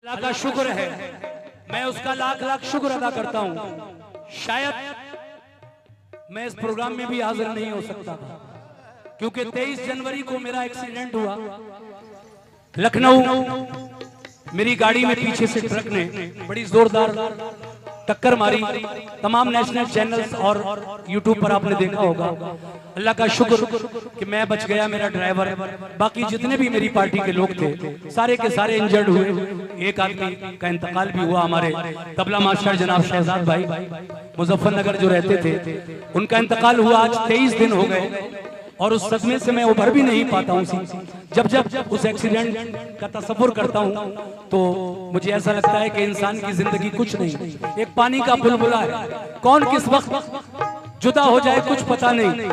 अल्लाह का शुक्र है, मैं उसका लाख लाख शुक्र अदा करता हूँ। शायद मैं इस प्रोग्राम में भी हाजिर नहीं हो सकता था, क्योंकि 23 जनवरी को मेरा एक्सीडेंट हुआ लखनऊ। मेरी गाड़ी में पीछे से ट्रक ने बड़ी जोरदार टक्कर मारी। तमाम नेशनल चैनल्स और यूट्यूब पर आपने देखा होगा। अल्लाह का शुक्र कि मैं बच गया, मेरा ड्राइवर, बाकी जितने भी मेरी पार्टी के लोग थे सारे के सारे इंजर्ड हुए। एक आदमी का इंतकाल भी हुआ, हमारे तबला मास्टर जनाब शहजाद भाई मुजफ्फरनगर जो रहते थे, उनका इंतकाल हुआ। आज 23 दिन हो गए और उस सदमे से मैं उभर भी नहीं पाता हूँ। जब उस एक्सीडेंट का तस्वुर करता हूँ तो मुझे ऐसा लगता है कि इंसान की जिंदगी कुछ नहीं, एक पानी का बुलबुला है, कौन किस वक्त जुदा हो जाए कुछ पता नहीं।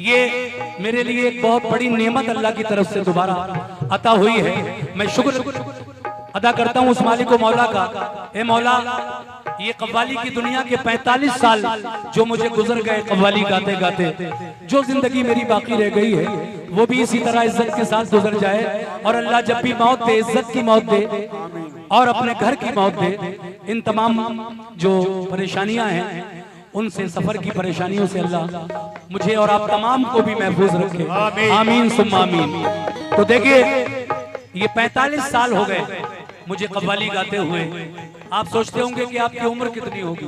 ये मेरे लिए एक बहुत बड़ी नेमत अल्लाह की तरफ से दोबारा अता हुई है। मैं शुक्र अदा करता हूँ उस मालिक मौला का। ए मौला, ये कव्वाली की दुनिया के 45 साल जो मुझे गुजर गए कव्वाली गाते गाते, जो जिंदगी मेरी बाकी रह गई है वो भी इसी तरह इज्जत के साथ गुजर जाए। और अल्लाह जब भी मौत दे, इज्जत की मौत दे और अपने घर की मौत दे। इन तमाम जो परेशानियां हैं उनसे, सफर की परेशानियों से अल्लाह मुझे और आप तमाम को भी महफूज रखे, आमीन सुम्मा आमीन। तो देखिए, ये 45 साल हो गए मुझे कव्वाली गाते हुए। आप सोचते होंगे कि आपकी उम्र कितनी होगी।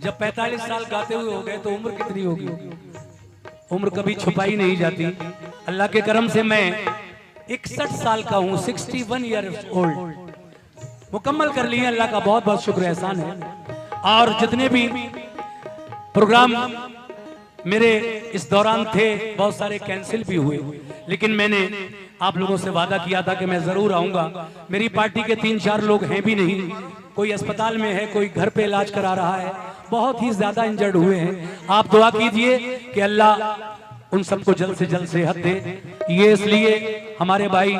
जब 45 साल गाते हुए हो गए तो उम्र कितनी होगी? उम्र कभी छुपाई नहीं जाती। अल्लाह के करम से मैं 61 साल का हूँ, 61 ईयर्स ओल्ड मुकम्मल कर लिए। अल्लाह का बहुत बहुत शुक्र एहसान है। और जितने भी प्रोग्राम मेरे इस दौरान थे बहुत सारे कैंसिल भी हुए, लेकिन मैंने आप लोगों से वादा किया था कि मैं जरूर आऊंगा। मेरी पार्टी के 3-4 लोग हैं भी नहीं, कोई अस्पताल में है, कोई घर पे इलाज करा रहा है, बहुत ही ज्यादा इंजर्ड हुए हैं। आप दुआ कीजिए कि अल्लाह उन सबको जल्द से जल्द सेहत दे। ये इसलिए हमारे भाई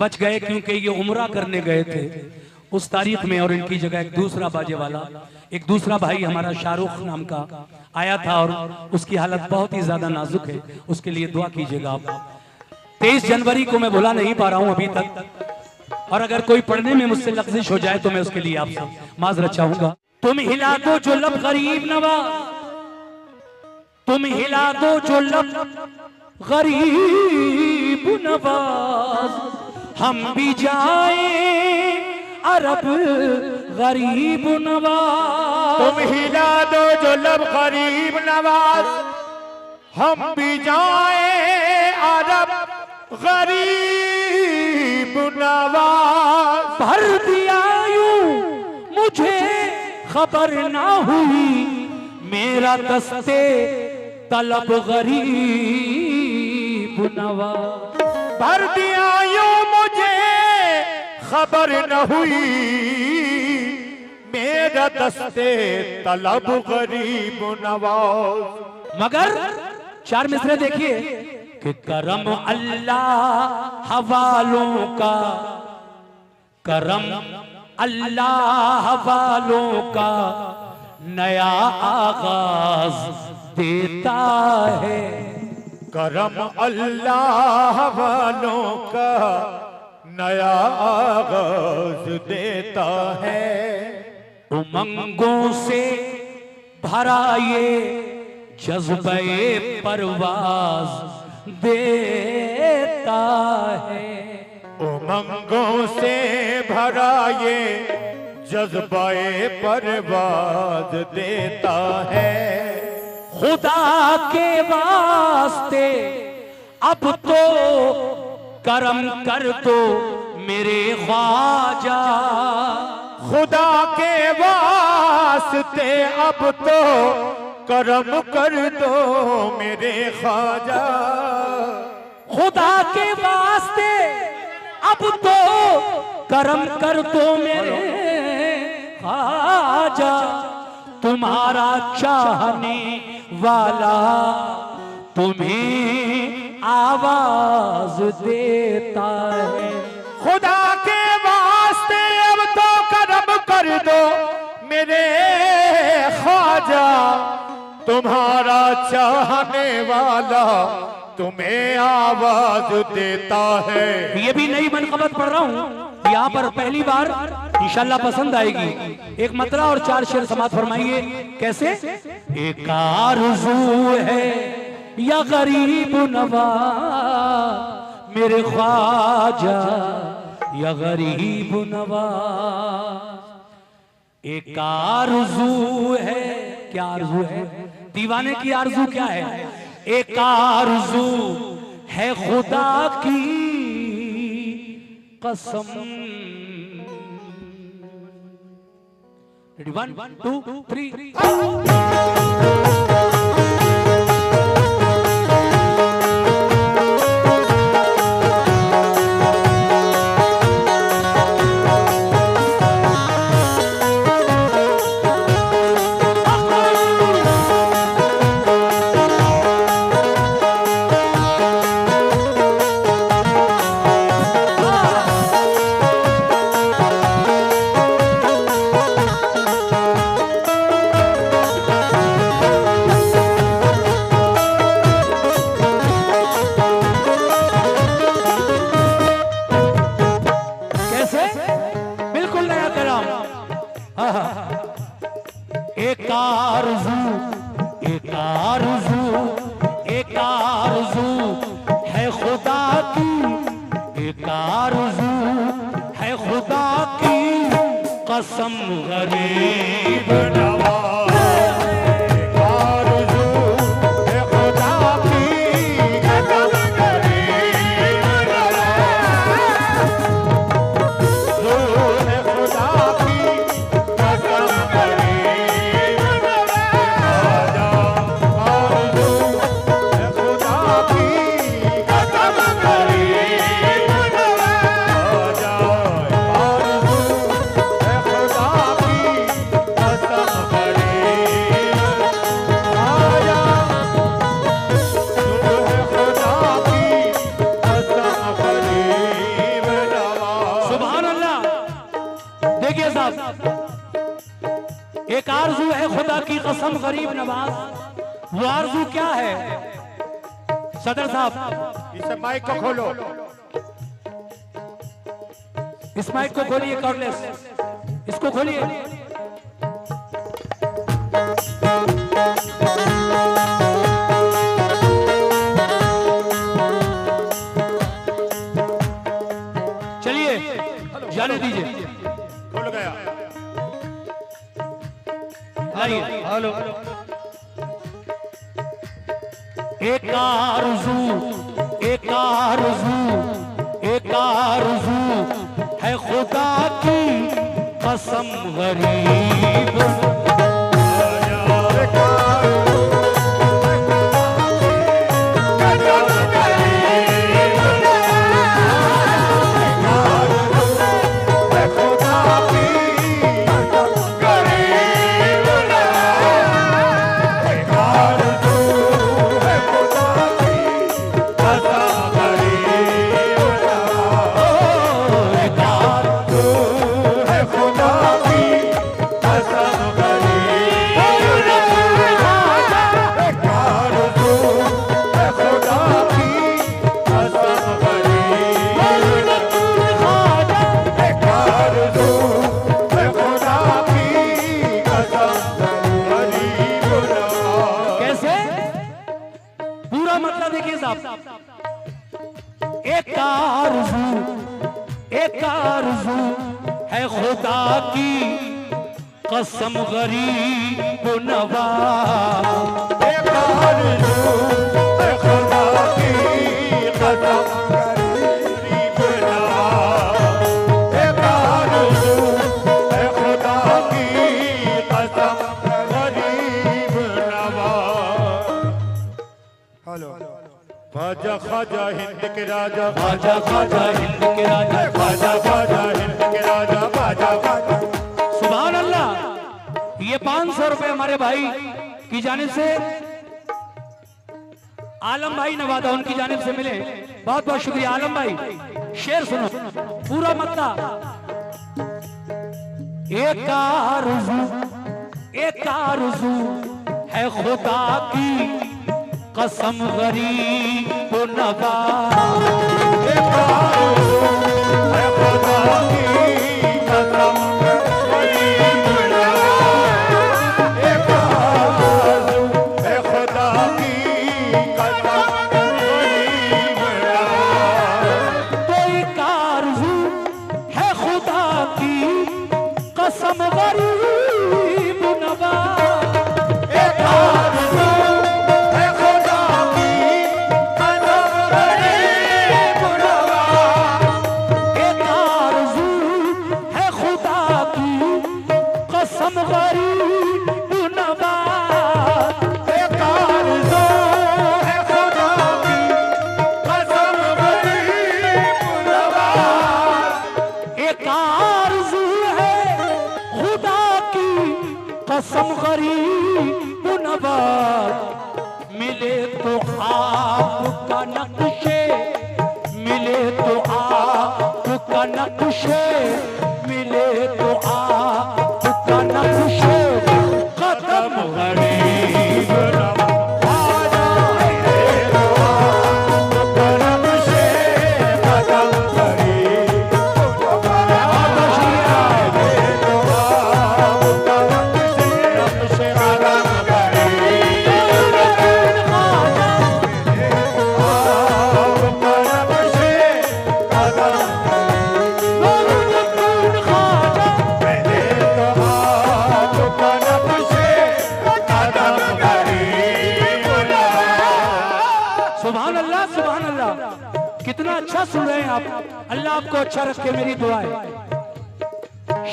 बच गए क्योंकि ये उम्रा करने गए थे उस तारीख में, और इनकी जगह एक दूसरा बाजे वाला, एक दूसरा भाई हमारा शाहरुख नाम का आया था और उसकी हालत बहुत ही ज्यादा नाजुक है। उसके लिए दुआ कीजिएगा आप। 23 जनवरी को मैं भुला नहीं पा रहा हूं अभी तक, और अगर कोई पढ़ने में मुझसे लफ्जिश हो जाए तो मैं उसके लिए आपसे माजरत चाहूंगा। तुम हिला दो जो लब गरीब नवाज, तुम हिला दो जो लब गरीब नवाज, हम भी जाए अरब गरीब नवाज। तुम हिला दो जो लब गरीब नवाज, हम भी जाए अरब गरीब नवाज। भर दिया यूं मुझे खबर ना हुई, मेरा दस्ते तलब गरीब नवाज। भर दिया यूं मुझे खबर न हुई, मेरा दस्ते तलब गरीब नवाज। मगर 4 मिसरे देखिए कि करम अल्लाह हवालों का, करम अल्लाह हवालों का नया आगाज देता है। करम अल्लाह वालों का नया आगाज देता है। उमंगों से भरा ये जज्बे परवाज देता है। उमंगों से भरा ये जज्बे परवाज देता है। खुदा के वास्ते अब तो करम कर दो मेरे ख्वाजा, खुदा के वास्ते अब तो करम कर दो मेरे ख्वाजा। खुदा के वास्ते अब तो करम कर दो मेरे ख्वाजा, तुम्हारा चाहने वाला तुम्हें आवाज देता है। खुदा के वास्ते अब तो करम कर दो मेरे ख्वाजा, तुम्हारा चाहने वाला तुम्हें आवाज देता है। ये भी नई मनकबत पढ़ रहा हूँ यहाँ पर पहली बार, इंशाल्लाह पसंद आएगी। एक मतला और 4 शेर समात फरमाइए। कैसे? एक आरज़ू है या गरीब नवा मेरे ख्वाजा या गरीब नवा। एक आरज़ू है, क्या आरज़ू है? दीवाने की आरज़ू क्या है? एक आरज़ू है खुदा की कसम। 1 2 3 एक आरज़ू, एक आरज़ू, एक आरज़ू है खुदा की, एक आरज़ू है खुदा की कसम गरीब नवाज़। एक आरज़ू है खुदा की कसम गरीब नवाज़। है खुदा की कसम गरीब नवाज़। आरज़ू है खुदा की कसम गरीब नवाज़। आरज़ू है खुदा की कसम गरीब नवाज़। है खुदा की कसम गरीब नवाज़। सुभान अल्लाह। देखिए साहब, एक आरज़ू है खुदा की कसम गरीब नवाज। वो आरज़ू क्या है सदर साहब? इस माइक को खोलो। इस माइक को खोलिए, कॉर्डलेस इसको खोलिए। चलिए जाने दीजिए। खुल गया। लाइए। हेलो। एक आरज़ू, एक आरज़ू, एक आरज़ू है खुदा की कसम गरीब। एक आरज़ू, एक आरज़ू है खुदा की कसम गरीब नवाज़। एक आरज़ू है खुदा की कसम गरीब नवाज़। एक आरज़ू है खुदा की कसम गरीब नवाज़। हेलो। ख्वाजा ख्वाजा हिंद के राजा, ख्वाजा ख्वाजा हिंद के राजा, ख्वाजा ख्वाजा हिंद के राजा, ख्वाजा ख्वाजा। सुभान अल्लाह। ये 500 रुपए हमारे भाई की जानिब से, आलम भाई नवादा, उनकी जानिब से मिले। बहुत बहुत शुक्रिया आलम भाई। शेर सुनो पूरा मतलब। एक आरज़ू, एक आरज़ू है खुदा की कसम गरीब नवा। कसम गरीब नवाज, एक आरज़ू है खुदा की कसम गरीब नवाज, एक आरज़ू है खुदा की कसम गरीब नवाज, एक आरज़ू है खुदा की कसम गरीब नवाज, एक आरज़ू है खुदा की कसम गरीब नवाज। मिले तो आपका नक्शे, मिले तो आपका नक्शे, मिले तो आपका नक्शे कदम गरीब नवाज, करम से कदम गरीब नवाज, से कदम गरीब करम से कदम पहले तो आप करम से कदम गरीब नवाज। सुभान अल्लाह, सुभान अल्लाह। कितना अच्छा सुन रहे हैं आप। अल्लाह आपको अच्छा रखे, मेरी दुआ है।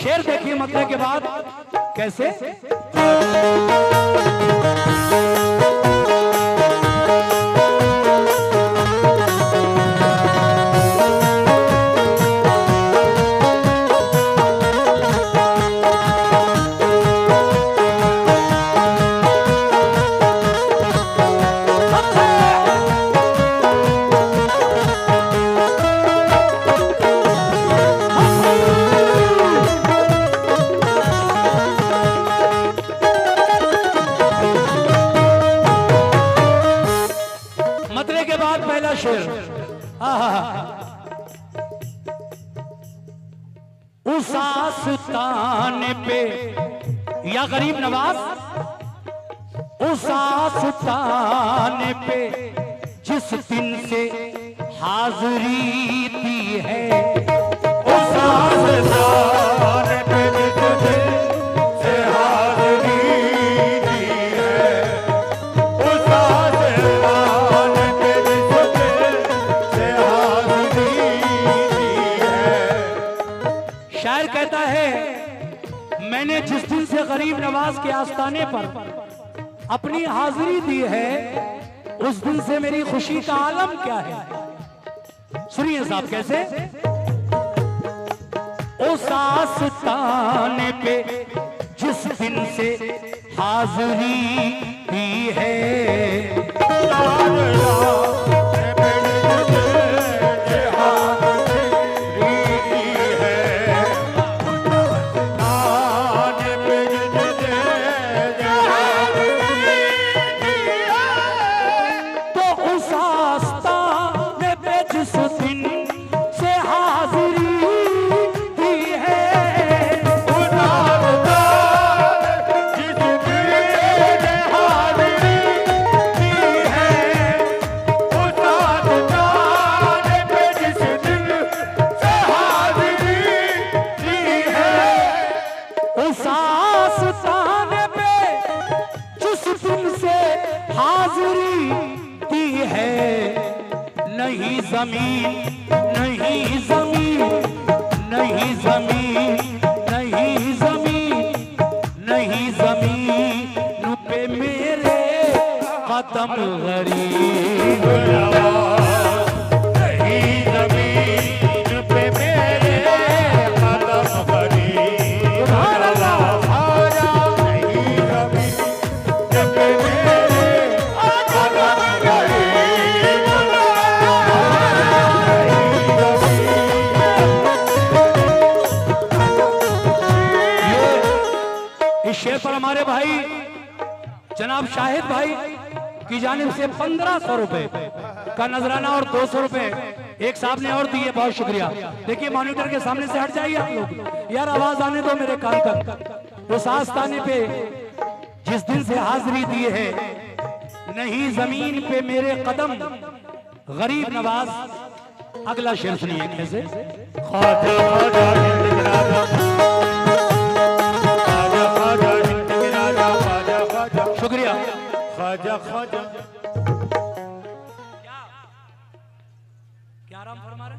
शेर देखिए मतलब के बाद कैसे। मतले के बाद पहला शेर। उस आस्ताने पे या गरीब नवाज, उस आस्ताने पे जिस दिन से हाजिरी दी है, उस आस्तान पे जिस दिन से हाज़िरी दी है, उस आस्तान पे जिस दिन से हाज़िरी दी है। शायर कहता है मैंने जिस दिन से गरीब नवाज के आस्ताने पर अपनी हाजिरी दी है, उस दिन से मेरी खुशी का आलम क्या है। सुनिए साहब कैसे। उस आस्ताने पे जिस दिन से हाजिरी दी है, तो उस आस्ताने पे जिस दिन से हाजिरी दी है, उस आस्ताने पे जिस दिन से हाजिरी दी है, नहीं जमीन, नहीं जमीन, नहीं जमीन, नहीं जमीन, नहीं जमीन पे मेरे कदम गरीब नवाज, नहीं ज़मीन पे मेरे कदम गरीब नवाज, नहीं ज़मीन पे मेरे कदम गरीब इस शेर पर हमारे भाई जनाब शाहिद भाई की जानिब से 1500 रुपए का नजराना और 200 रुपए एक साहब ने और दिए, बहुत शुक्रिया। देखिए मॉनिटर के सामने से हट जाइए आप लोग यार, आवाज आने दो मेरे कान तक। उस आस्थाने पे जिस दिल से हाजिरी दी है, नहीं जमीन पे मेरे कदम, गरीब नवाज। अगला शेर सुनिए कैसे। ख्वाजा ख्वाजा हिंद के राजा, ख्वाजा ख्वाजा हिंद के राजा, ख्वाजा ख्वाजा, शुक्रिया। ख्वाजा ख्वाजा। क्या आराम फरमा रहे?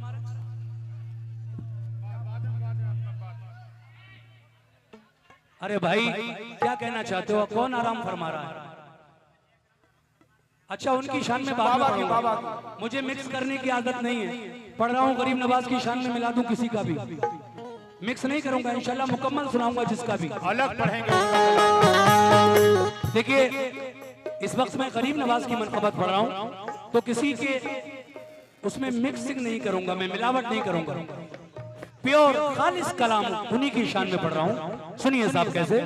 अरे भाई क्या कहना चाहते हो, कौन आराम फरमा रहा है? अच्छा उनकी शान में बात में पढ़ूंगा, मुझे मिक्स करने की आदत नहीं है। पढ़ रहा हूँ गरीब नवाज की शान में मिला दूं किसी का भी, मिक्स नहीं करूंगा, इंशाल्लाह मुकम्मल सुनाऊंगा जिसका भी। अलग पढ़ेंगे। देखिए इस वक्त मैं गरीब नवाज की मनक़बत पढ़ रहा हूँ, तो किसी के उसमें मिक्सिंग नहीं करूंगा, मैं मिलावट नहीं करूंगा, प्योर खालिस कलाम उन्हीं की शान में पढ़ रहा हूँ। सुनिए साहब कैसे।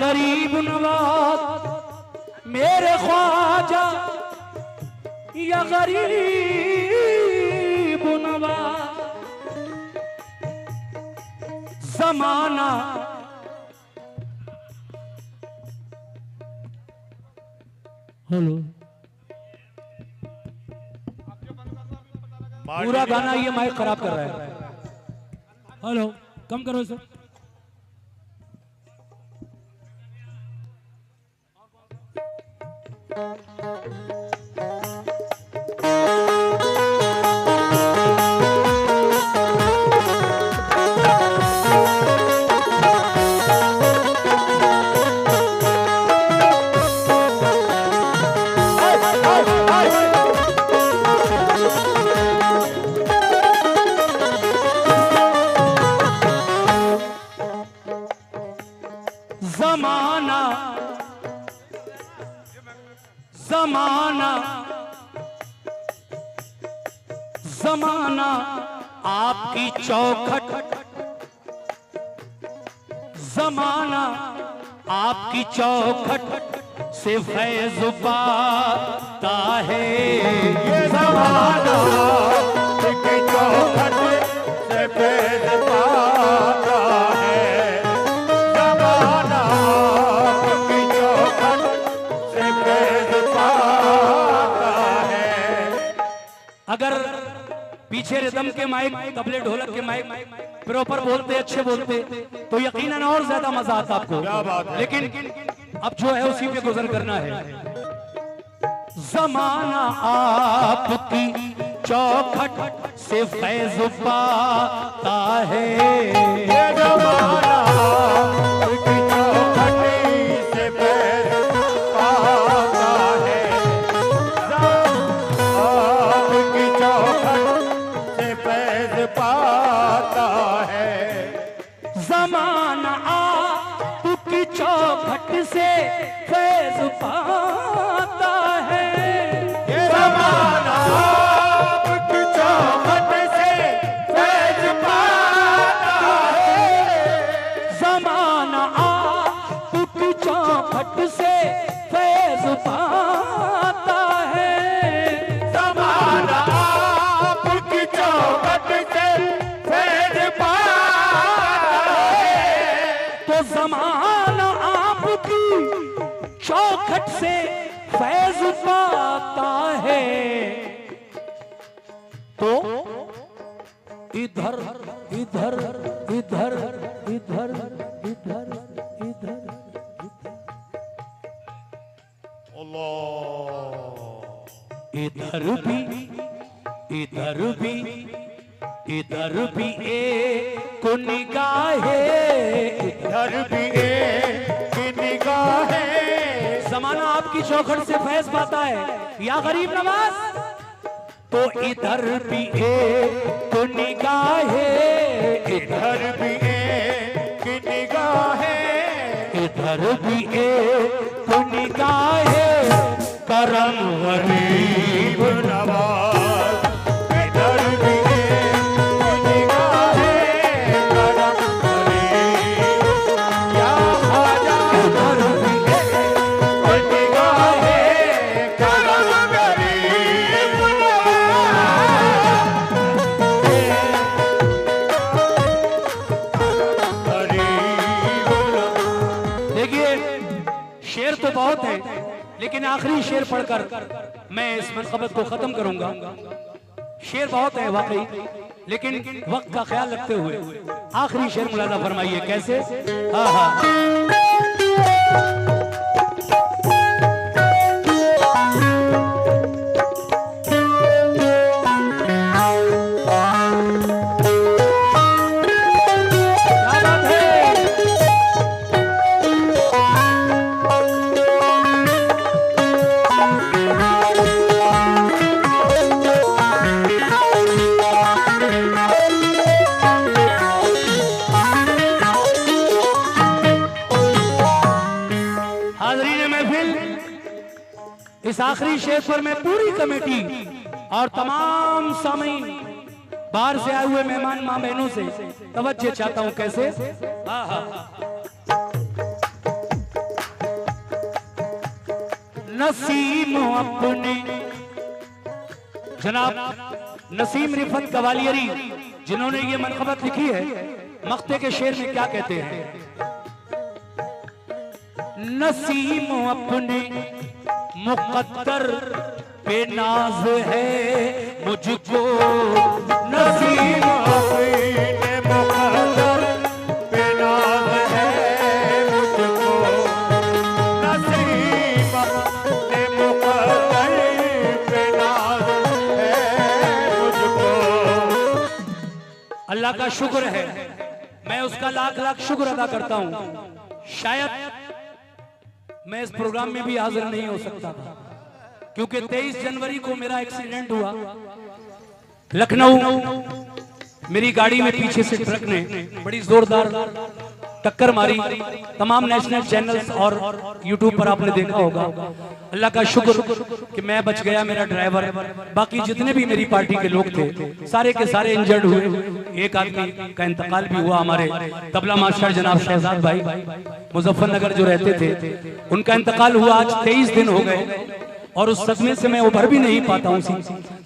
गरीब नवाज मेरे ख्वाजा, या गरीब नवाज जमाना हेलो पूरा गाना ये माइक खराब कर रहा है। हेलो कम करो सर। जमाना जमाना जमाना आपकी चौखट, जमाना आपकी चौखट से फैज़ पाता है। ये ज़माना आपकी चौखट से फैज़ पाता है। ज़माना आपकी चौखट से फैज़ पाता है। अगर पीछे रिदम के माइक, तबले ढोलक के माइक प्रॉपर बोलते, अच्छे बोलते, तो यकीनन और ज्यादा मजा आता आपको। क्या बात है। लेकिन अब जो है उसी पे गुजर करना है। जमाना आपकी चौखट से फैज़ पाता है। ये ज़माना आपकी चौखट से फैज़ पाता है। आपकी चौखट से फैज़ पाता है। जमाना आपकी चौखट से फैज़ पाता है। ये ज़माना आपकी चौखट से फैज़ पाता है। जमाना आपकी चौखट से फैज़ पाता है। ज़माना आपकी चौखट से फैज़ पाता है। तो जमाना आपकी चौखट से फैज़ पाता है। तो इधर इधर इधर इधर इधर इधर अल्लाह। इधर भी इधर भी एक निगाहें, इधर भी एक निगाहें जमाना आपकी चौखट से फैज पाता है या गरीब नवाज, तो इधर भी एक निगाह है, इधर भी एक निगाह है, इधर भी एक निगाह है, करम गरीब नवाज। इधर भी एक निगाह है, करम गरीब या ख्वाजा। इधर भी एक निगाह है, करम गरीब नवाज। देखिए शेर तो बहुत है, लेकिन आखिरी शेर पढ़कर मैं इस मनक़बत को खत्म करूंगा। शेर बहुत है वाकई, लेकिन वक्त का ख्याल रखते हुए आखिरी शेर मुलाजा फरमाइए। कैसे? हाँ हाँ इस आखिरी शेर पर मैं पूरी कमेटी और तमाम सामीन, बाहर से आए हुए मेहमान मां बहनों से तवज्जो चाहता हूं। कैसे? हाँ हाँ नसीम अपने जनाब नसीम रिफत कवालियरी, जिन्होंने ये मनक़बत लिखी है, मक्ते के शेर में क्या कहते हैं? नसीम अपने मुक़द्दर पे नाज है मुझको, नसीम अपने मुक़द्दर पे नाज है मुझको, नसीम अपने मुक़द्दर पे नाज है मुझको। अल्लाह का शुक्र है, मैं उसका लाख लाख शुक्र अदा करता हूँ। शायद मैं इस प्रोग्राम में भी हाजिर नहीं हो सकता था, क्योंकि 23 जनवरी को मेरा एक्सीडेंट हुआ लखनऊ। मेरी गाड़ी में पीछे से ट्रक ने बड़ी जोरदार टक्कर मारी। तमाम नेशनल चैनल्स और यूट्यूब पर आपने देखा होगा। अल्लाह का शुक्र कि मैं बच गया, मेरा ड्राइवर, बाकी जितने भी मेरी पार्टी के लोग थे सारे के सारे इंजर्ड हुए। एक आदमी का इंतकाल भी हुआ, हमारे तबला मास्टर जनाब शहजाद भाई मुजफ्फरनगर जो रहते थे, उनका इंतकाल हुआ। आज 23 दिन हो गए और उस सदमे से मैं उभर भी नहीं पाता हूँ।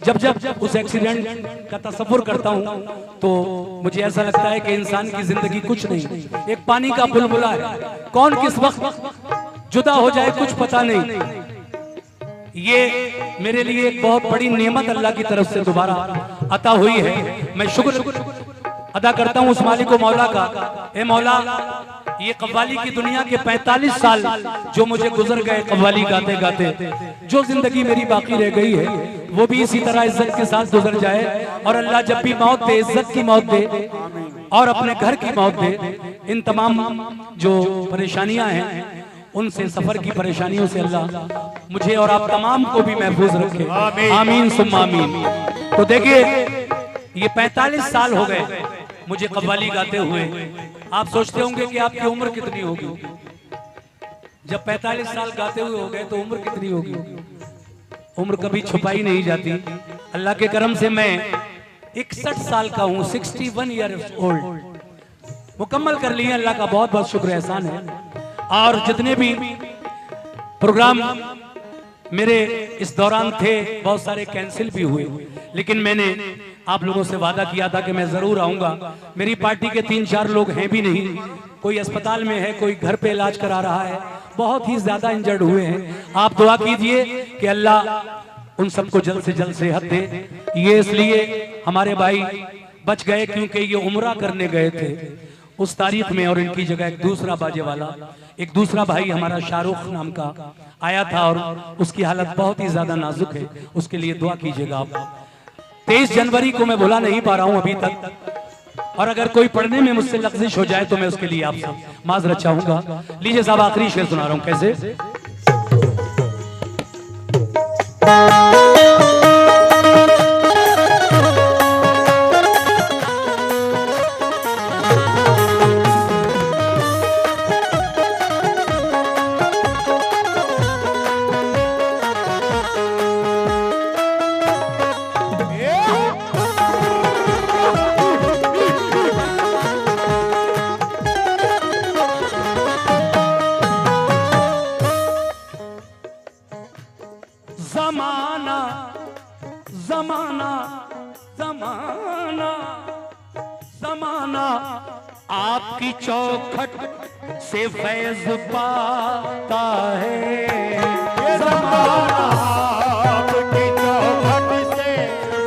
जब जब उस एक्सीडेंट का तसव्वुर करता हूँ तो मुझे ऐसा लगता है कि इंसान की जिंदगी कुछ नहीं, एक पानी का बुलबुला है, कौन किस वक्त जुदा हो जाए कुछ पता नहीं। ये मेरे लिए एक बहुत बड़ी नेमत अल्लाह की तरफ से दोबारा अता हुई है। मैं शुक्र अदा करता हूँ उस मालिक को मौला का। ए मौला, ये कव्वाली की दुनिया के 45 साल जो मुझे गुजर गए कव्वाली गाते गाते, जो जिंदगी मेरी बाकी रह गई है वो भी इसी तरह इज्जत के साथ गुजर जाए। और अल्लाह जब भी मौत दे, इज्जत की मौत दे और अपने घर की मौत दे। इन तमाम जो परेशानियां हैं उनसे, सफर की परेशानियों से अल्लाह मुझे और आप तमाम को भी महफूज रखे। आमीन सुम्मा आमीन। तो देखिए ये 45 साल हो गए मुझे कव्वाली गाते हुए। आप सोचते होंगे कि आपकी उम्र कितनी होगी? जब 45 साल गाते हुए हो गए तो उम्र कितनी होगी? उम्र कभी छुपाई नहीं जाती। अल्लाह के करम से मैं 61 साल का हूँ, 61 ईयर्स ओल्ड मुकम्मल कर लिए। अल्लाह का बहुत बहुत शुक्र एहसान है। और जितने भी प्रोग्राम मेरे इस दौरान थे बहुत सारे कैंसिल भी हुए, लेकिन मैंने आप लोगों से वादा किया था कि मैं जरूर आऊंगा। मेरी पार्टी के 3-4 लोग हैं भी नहीं, कोई अस्पताल में है, कोई घर पे इलाज करा रहा है, बहुत ही ज्यादा इंजर्ड हुए हैं। आप दुआ कीजिए कि अल्लाह उन सबको जल्द से जल्द सेहत दे। ये इसलिए हमारे भाई बच गए क्योंकि ये उम्रा करने गए थे उस तारीख में, और इनकी जगह एक दूसरा बाजे वाला, एक दूसरा भाई हमारा शाहरुख नाम का आया था और उसकी हालत बहुत ही ज्यादा नाजुक है। उसके लिए दुआ कीजिएगा आप। 23 जनवरी को मैं भुला नहीं पा रहा हूं अभी तक, और अगर कोई पढ़ने में मुझसे लफ्जिश हो जाए तो मैं उसके लिए आपसे माजरत चाहूंगा। लीजिए साहब, आखिरी शेर सुना रहा हूं। कैसे? जमाना जमाना जमाना जमाना आपकी चौखट से फैज पाता है। जमाना आपकी चौखट से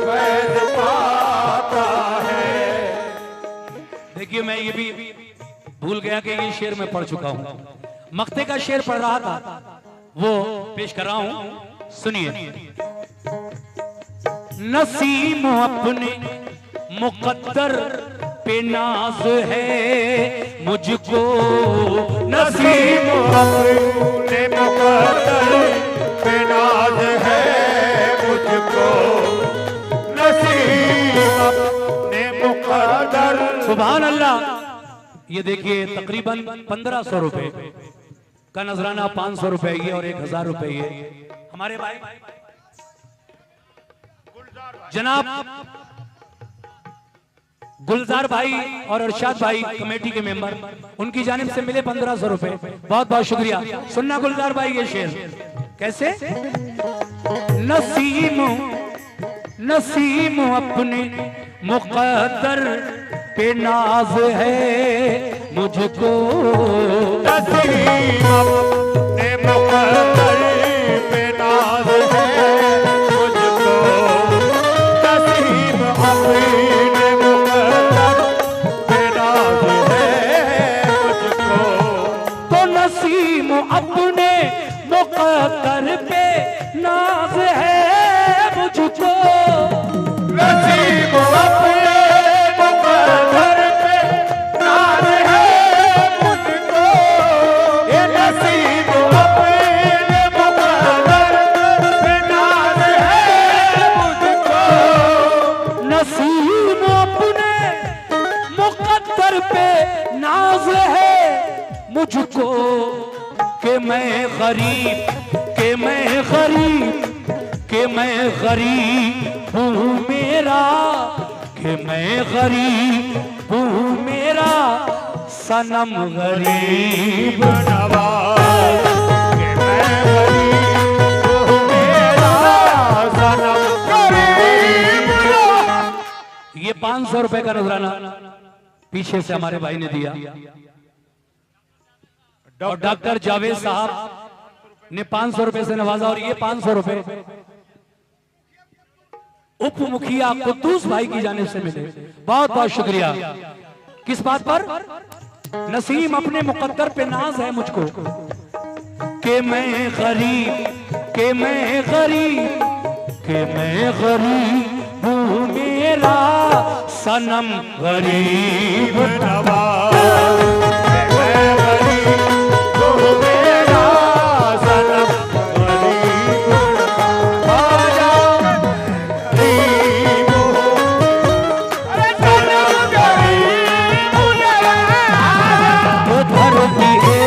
फैज पाता है। देखिए मैं ये भी भूल गया कि ये शेर मैं पढ़ चुका हूं। मक्ते का शेर पढ़ रहा था, वो पेश कर रहा हूं, सुनिए। नसीम अपने मुकद्दर पे नाज है मुझको, नसीम अपने मुकद्दर पे नाज है मुझको, नसीम अपने मुकद्दर। सुभान अल्लाह। ये देखिए तकरीबन 1500 रुपए का नजराना, 500 रुपए ये और 1000 रुपए ये। हमारे भाई जनाब गुलजार भाई और अरशाद भाई कमेटी के मेंबर, उनकी जानिब से मिले 1500 रुपए। बहुत बहुत शुक्रिया। सुनना गुलजार भाई ये शेर कैसे। नसीम नसीम अपने मुकद्दर पे नाज है मुझको, नसीम अपने मुकद्दर पे नाज है मुझको, नसीम अपने मुकद्दर पे नाज है मुझको। तो नसीम अपने मुकद्दर पे नाज है मुझको, नसीम अपने मुकद्दर पे नाज है मुझको, ये नसीम अपने मुकद्दर पे नाज है मुझको, नसीम अपने मुकद्दर पे नाज है मुझको, कि मैं गरीब कि मैं गरीब कि मैं गरीब हूँ मेरा, कि मैं गरीब हूँ मेरा सनम गरीब नवाज, कि मैं गरीब हूँ मेरा सनम गरीब। ये 500 रुपए का नजराना पीछे से हमारे भाई ने दिया, और डॉक्टर जावेद साहब ने 500 रुपए से नवाजा, और ये 500 रुपए उप मुखिया कुद्दूस भाई की जानिब से मिले। बहुत बहुत शुक्रिया। किस बात पर। नसीम अपने मुकद्दर पे नाज है मुझको, कि मैं गरीब कि मैं गरीब कि मैं गरीब हूँ मेरा सनम गरीब नवाज, कि मैं गरीब हूँ मेरा सनम गरीब। आजा गरीब हूँ, अरे सनम गरीब उधर भी है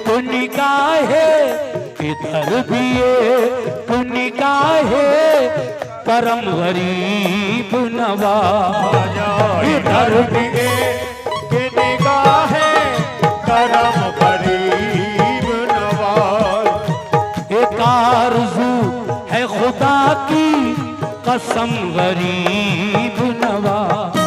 तो निगाहे, इधर भी है तो निगाहे करम गरीब नवाज, इधर भी के निगाहे करम गरीब नवाज। एक आरज़ू है खुदा की कसम गरीब नवाज।